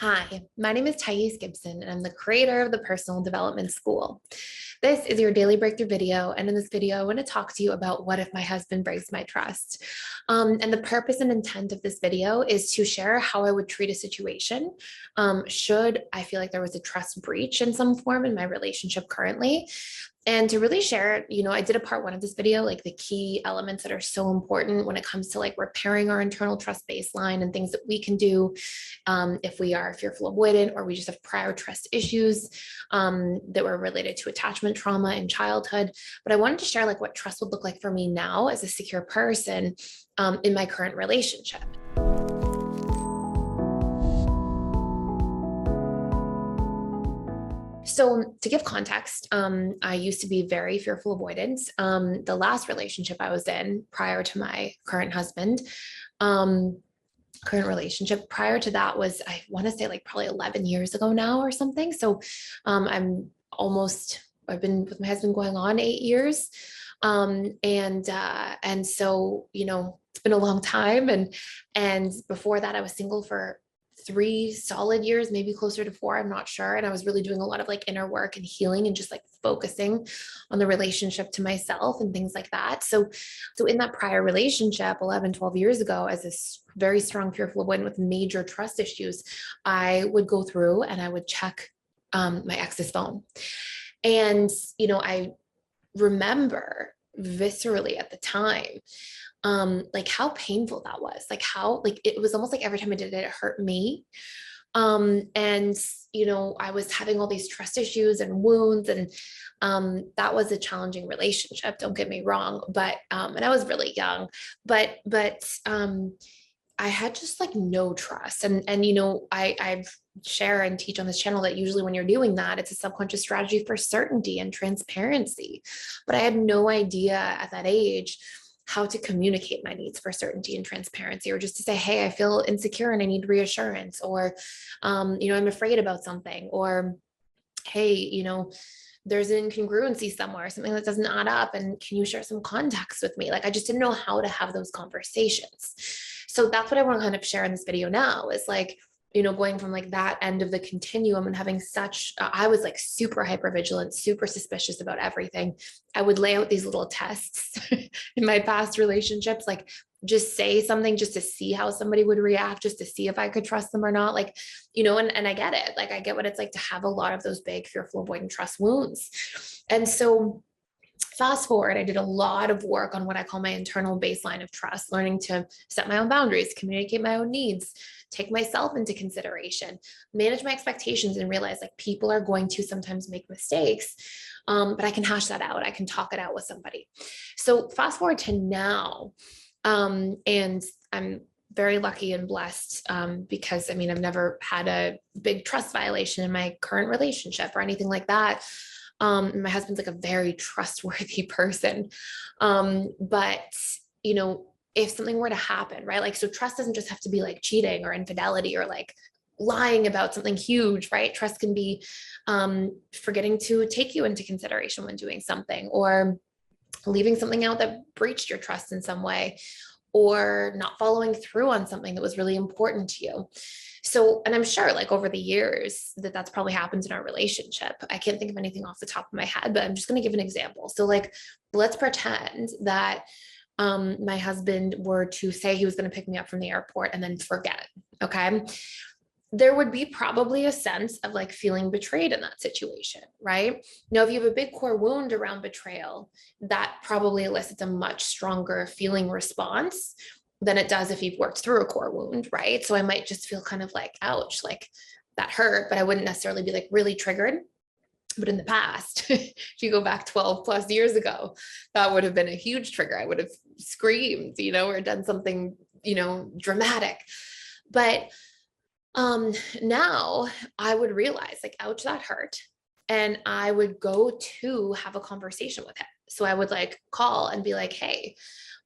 Hi, my name is Gibson, and I'm the creator of the Personal Development School. This is your daily breakthrough video, and in this video, I want to talk to you about what if my husband breaks my trust. And the purpose and intent of this video is to share how I would treat a situation should I feel like there was a trust breach in some form in my relationship currently. And to really share, I did a part one of this video, like the key elements that are so important when it comes to like repairing our internal trust baseline and things that we can do if we are fearful avoidant or we just have prior trust issues that were related to attachment trauma in childhood. But I wanted to share like what trust would look like for me now as a secure person in my current relationship. So to give context, I used to be very fearful avoidant. The last relationship I was in prior to my current husband, current relationship prior to that was, I want to say like probably 11 years ago now or something. So I've been with my husband going on 8 years. And so, it's been a long time. And before that I was single for 3 solid years, maybe closer to 4, I'm not sure. And I was really doing a lot of like inner work and healing and just like focusing on the relationship to myself and things like that. So in that prior relationship, 11, 12 years ago, as a very strong fearful avoidant with major trust issues, I would go through and I would check my ex's phone. And, I remember viscerally at the time like how painful that was, like how like it was almost like every time I did it, it hurt me. And I was having all these trust issues and wounds, and that was a challenging relationship, don't get me wrong, but and I was really young, but I had just like no trust. And I share and teach on this channel that usually when you're doing that, it's a subconscious strategy for certainty and transparency. But I had no idea at that age how to communicate my needs for certainty and transparency, or just to say, hey, I feel insecure and I need reassurance, or I'm afraid about something, or hey, there's an incongruency somewhere, something that doesn't add up, and can you share some context with me? Like, I just didn't know how to have those conversations. So that's what I want to kind of share in this video now, is like, going from like that end of the continuum and having I was like super hyper vigilant, super suspicious about everything. I would lay out these little tests in my past relationships, like just say something just to see how somebody would react, just to see if I could trust them or not. Like, and I get it. Like, I get what it's like to have a lot of those big fearful avoidant trust wounds. And so fast forward, I did a lot of work on what I call my internal baseline of trust, learning to set my own boundaries, communicate my own needs, take myself into consideration, manage my expectations, and realize like people are going to sometimes make mistakes. But I can hash that out. I can talk it out with somebody. So fast forward to now, and I'm very lucky and blessed because I've never had a big trust violation in my current relationship or anything like that. My husband's like a very trustworthy person. But, if something were to happen, right? Like, so trust doesn't just have to be like cheating or infidelity or like lying about something huge, right? Trust can be forgetting to take you into consideration when doing something, or leaving something out that breached your trust in some way, or not following through on something that was really important to you. So, and I'm sure like over the years that's probably happens in our relationship. I can't think of anything off the top of my head, but I'm just going to give an example. So like, let's pretend that my husband were to say he was going to pick me up from the airport and then forget. Okay. There would be probably a sense of like feeling betrayed in that situation, right? Now, if you have a big core wound around betrayal, that probably elicits a much stronger feeling response than it does if you've worked through a core wound, right? So I might just feel kind of like, ouch, like that hurt, but I wouldn't necessarily be like really triggered. But in the past, if you go back 12 plus years ago, that would have been a huge trigger. I would have screamed, or done something, dramatic. But now I would realize like, ouch, that hurt. And I would go to have a conversation with him. So I would like call and be like, hey,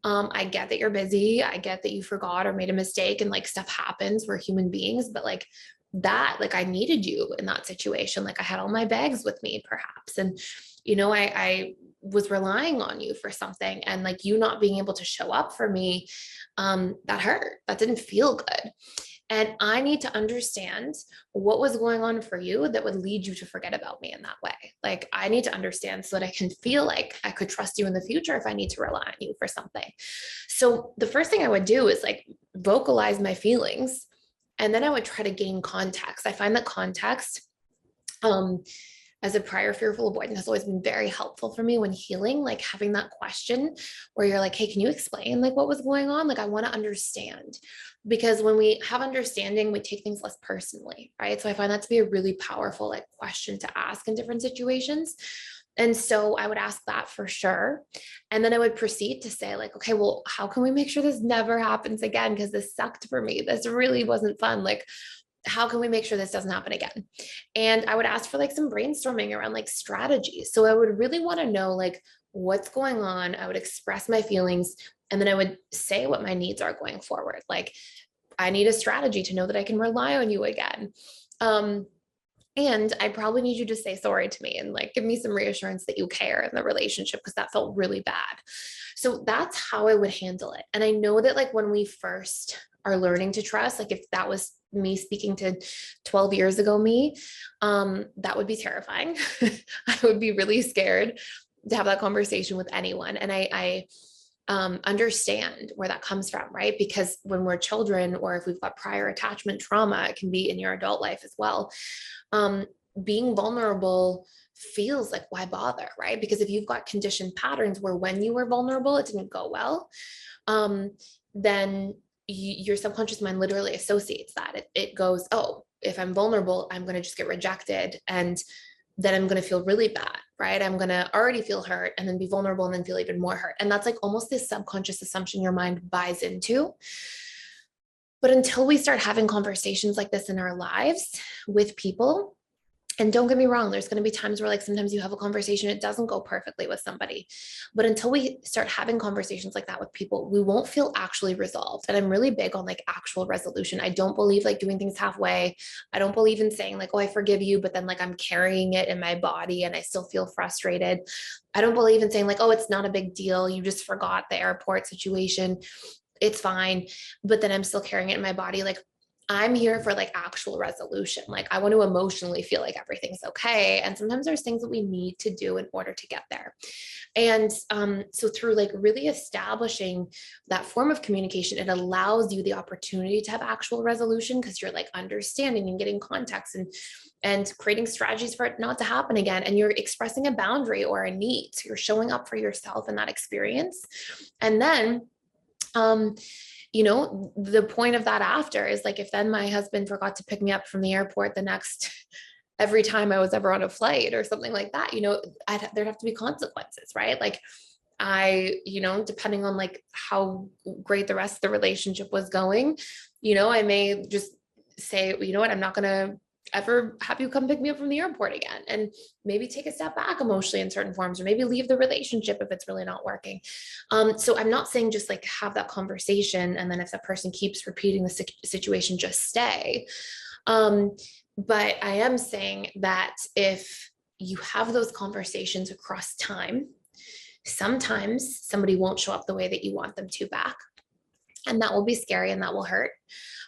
I get that you're busy. I get that you forgot or made a mistake, and like stuff happens. We're human beings, but like I needed you in that situation. Like I had all my bags with me perhaps. And, I was relying on you for something, and like you not being able to show up for me, that hurt. That didn't feel good. And I need to understand what was going on for you that would lead you to forget about me in that way. Like, I need to understand so that I can feel like I could trust you in the future if I need to rely on you for something. So the first thing I would do is like vocalize my feelings. And then I would try to gain context. I find that context, as a prior fearful avoidant, has always been very helpful for me when healing, like having that question where you're like, hey, can you explain like what was going on? Like, I want to understand, because when we have understanding, we take things less personally, right? So I find that to be a really powerful like question to ask in different situations. And so I would ask that for sure. And then I would proceed to say, like, okay, well, how can we make sure this never happens again? Because this sucked for me. This really wasn't fun. Like, how can we make sure this doesn't happen again? And I would ask for like some brainstorming around like strategies. So I would really want to know like what's going on. I would express my feelings, and then I would say what my needs are going forward. Like, I need a strategy to know that I can rely on you again. And I probably need you to say sorry to me and like give me some reassurance that you care in the relationship, because that felt really bad. So that's how I would handle it. And I know that like when we first are learning to trust, like if that was me speaking to 12 years ago me, that would be terrifying. I would be really scared to have that conversation with anyone. And I understand where that comes from, right? Because when we're children, or if we've got prior attachment trauma, it can be in your adult life as well. Being vulnerable feels like, why bother, right? Because if you've got conditioned patterns where when you were vulnerable, it didn't go well, then your subconscious mind literally associates that. It goes, oh, if I'm vulnerable, I'm going to just get rejected. And then I'm going to feel really bad, right? I'm going to already feel hurt and then be vulnerable and then feel even more hurt. And that's like almost this subconscious assumption your mind buys into. But until we start having conversations like this in our lives with people, and don't get me wrong, there's going to be times where like sometimes you have a conversation, it doesn't go perfectly with somebody. But until we start having conversations like that with people, we won't feel actually resolved. And I'm really big on like actual resolution. I don't believe like doing things halfway. I don't believe in saying like, oh, I forgive you, but then like I'm carrying it in my body and I still feel frustrated. I don't believe in saying like, oh, it's not a big deal, you just forgot the airport situation, it's fine, but then I'm still carrying it in my body. Like, I'm here for like actual resolution. Like, I want to emotionally feel like everything's okay. And sometimes there's things that we need to do in order to get there. And so through like really establishing that form of communication, it allows you the opportunity to have actual resolution, because you're like understanding and getting context and creating strategies for it not to happen again. And you're expressing a boundary or a need. So you're showing up for yourself in that experience. And then, you know, the point of that after is like, if then my husband forgot to pick me up from the airport every time I was ever on a flight or something like that, you know, there'd have to be consequences, right? Like, you know, depending on like how great the rest of the relationship was going, you know, I may just say, you know what, I'm not going to ever have you come pick me up from the airport again, and maybe take a step back emotionally in certain forms, or maybe leave the relationship if it's really not working. So I'm not saying just like have that conversation, and then if that person keeps repeating the situation, just stay. But I am saying that if you have those conversations across time, sometimes somebody won't show up the way that you want them to back. And that will be scary and that will hurt.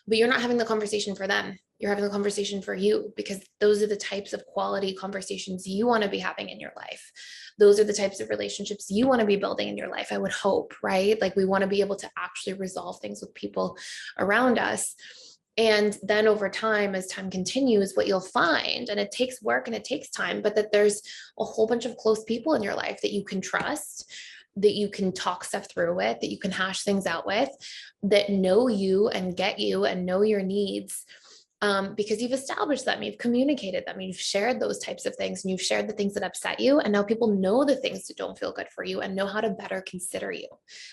But you're not having the conversation for them. You're having the conversation for you, because those are the types of quality conversations you want to be having in your life. Those are the types of relationships you want to be building in your life, I would hope, right? Like, we want to be able to actually resolve things with people around us. And then over time, as time continues, what you'll find, and it takes work and it takes time, but that there's a whole bunch of close people in your life that you can trust, that you can talk stuff through with, that you can hash things out with, that know you and get you and know your needs, because you've established them, you've communicated them, you've shared those types of things, and you've shared the things that upset you. And now people know the things that don't feel good for you and know how to better consider you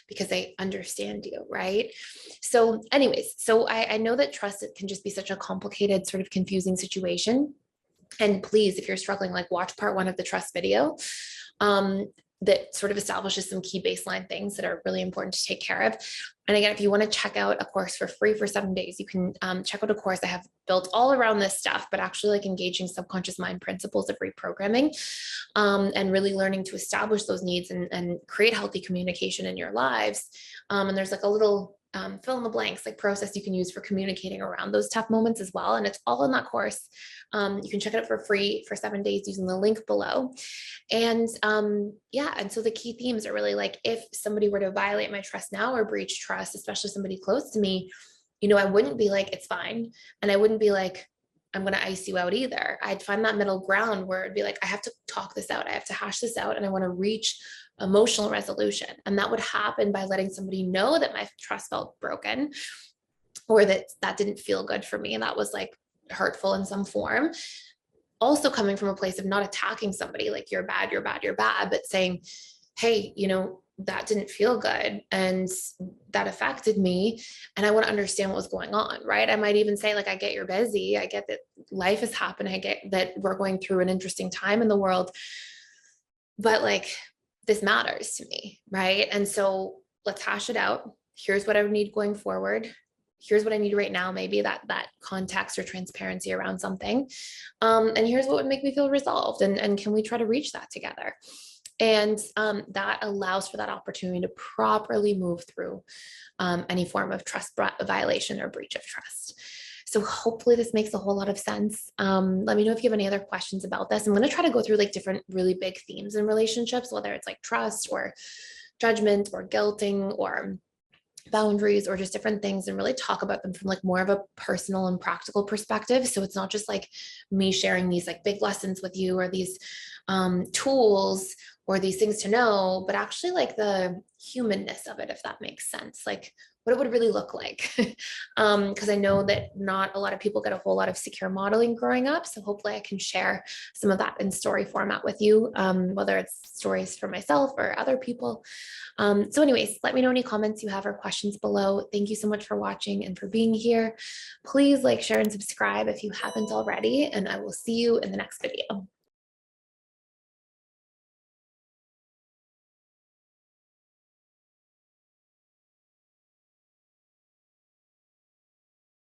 because they understand you, right? So anyways, so I know that trust can just be such a complicated, sort of confusing situation. And please, if you're struggling, like, watch part 1 of the trust video. That sort of establishes some key baseline things that are really important to take care of. And again, if you want to check out a course for free for 7 days, you can check out a course I have built all around this stuff, but actually like engaging subconscious mind principles of reprogramming, and really learning to establish those needs and create healthy communication in your lives. And there's like a little fill in the blanks, like process you can use for communicating around those tough moments as well. And it's all in that course. You can check it out for free for 7 days using the link below. And yeah, and so the key themes are really like, if somebody were to violate my trust now or breach trust, especially somebody close to me, I wouldn't be like, it's fine. And I wouldn't be like, I'm going to ice you out either. I'd find that middle ground where it'd be like, I have to talk this out. I have to hash this out. And I want to reach emotional resolution. And that would happen by letting somebody know that my trust felt broken, or that didn't feel good for me. And that was like hurtful in some form. Also coming from a place of not attacking somebody like you're bad, you're bad, you're bad, but saying, hey, that didn't feel good and that affected me. And I want to understand what was going on, right? I might even say, like, I get you're busy. I get that life has happened. I get that we're going through an interesting time in the world, but like, this matters to me, right? And so let's hash it out. Here's what I would need going forward. Here's what I need right now, maybe that context or transparency around something. And here's what would make me feel resolved. And can we try to reach that together? And that allows for that opportunity to properly move through any form of trust violation or breach of trust. So hopefully this makes a whole lot of sense. Let me know if you have any other questions about this. I'm going to try to go through like different really big themes in relationships, whether it's like trust or judgment or guilting or boundaries or just different things, and really talk about them from like more of a personal and practical perspective. So it's not just like me sharing these like big lessons with you or these tools or these things to know, but actually like the humanness of it, if that makes sense, like what it would really look like. Because I know that not a lot of people get a whole lot of secure modeling growing up. So hopefully I can share some of that in story format with you, whether it's stories for myself or other people. So anyways, let me know any comments you have or questions below. Thank you so much for watching and for being here. Please like, share, and subscribe if you haven't already, and I will see you in the next video.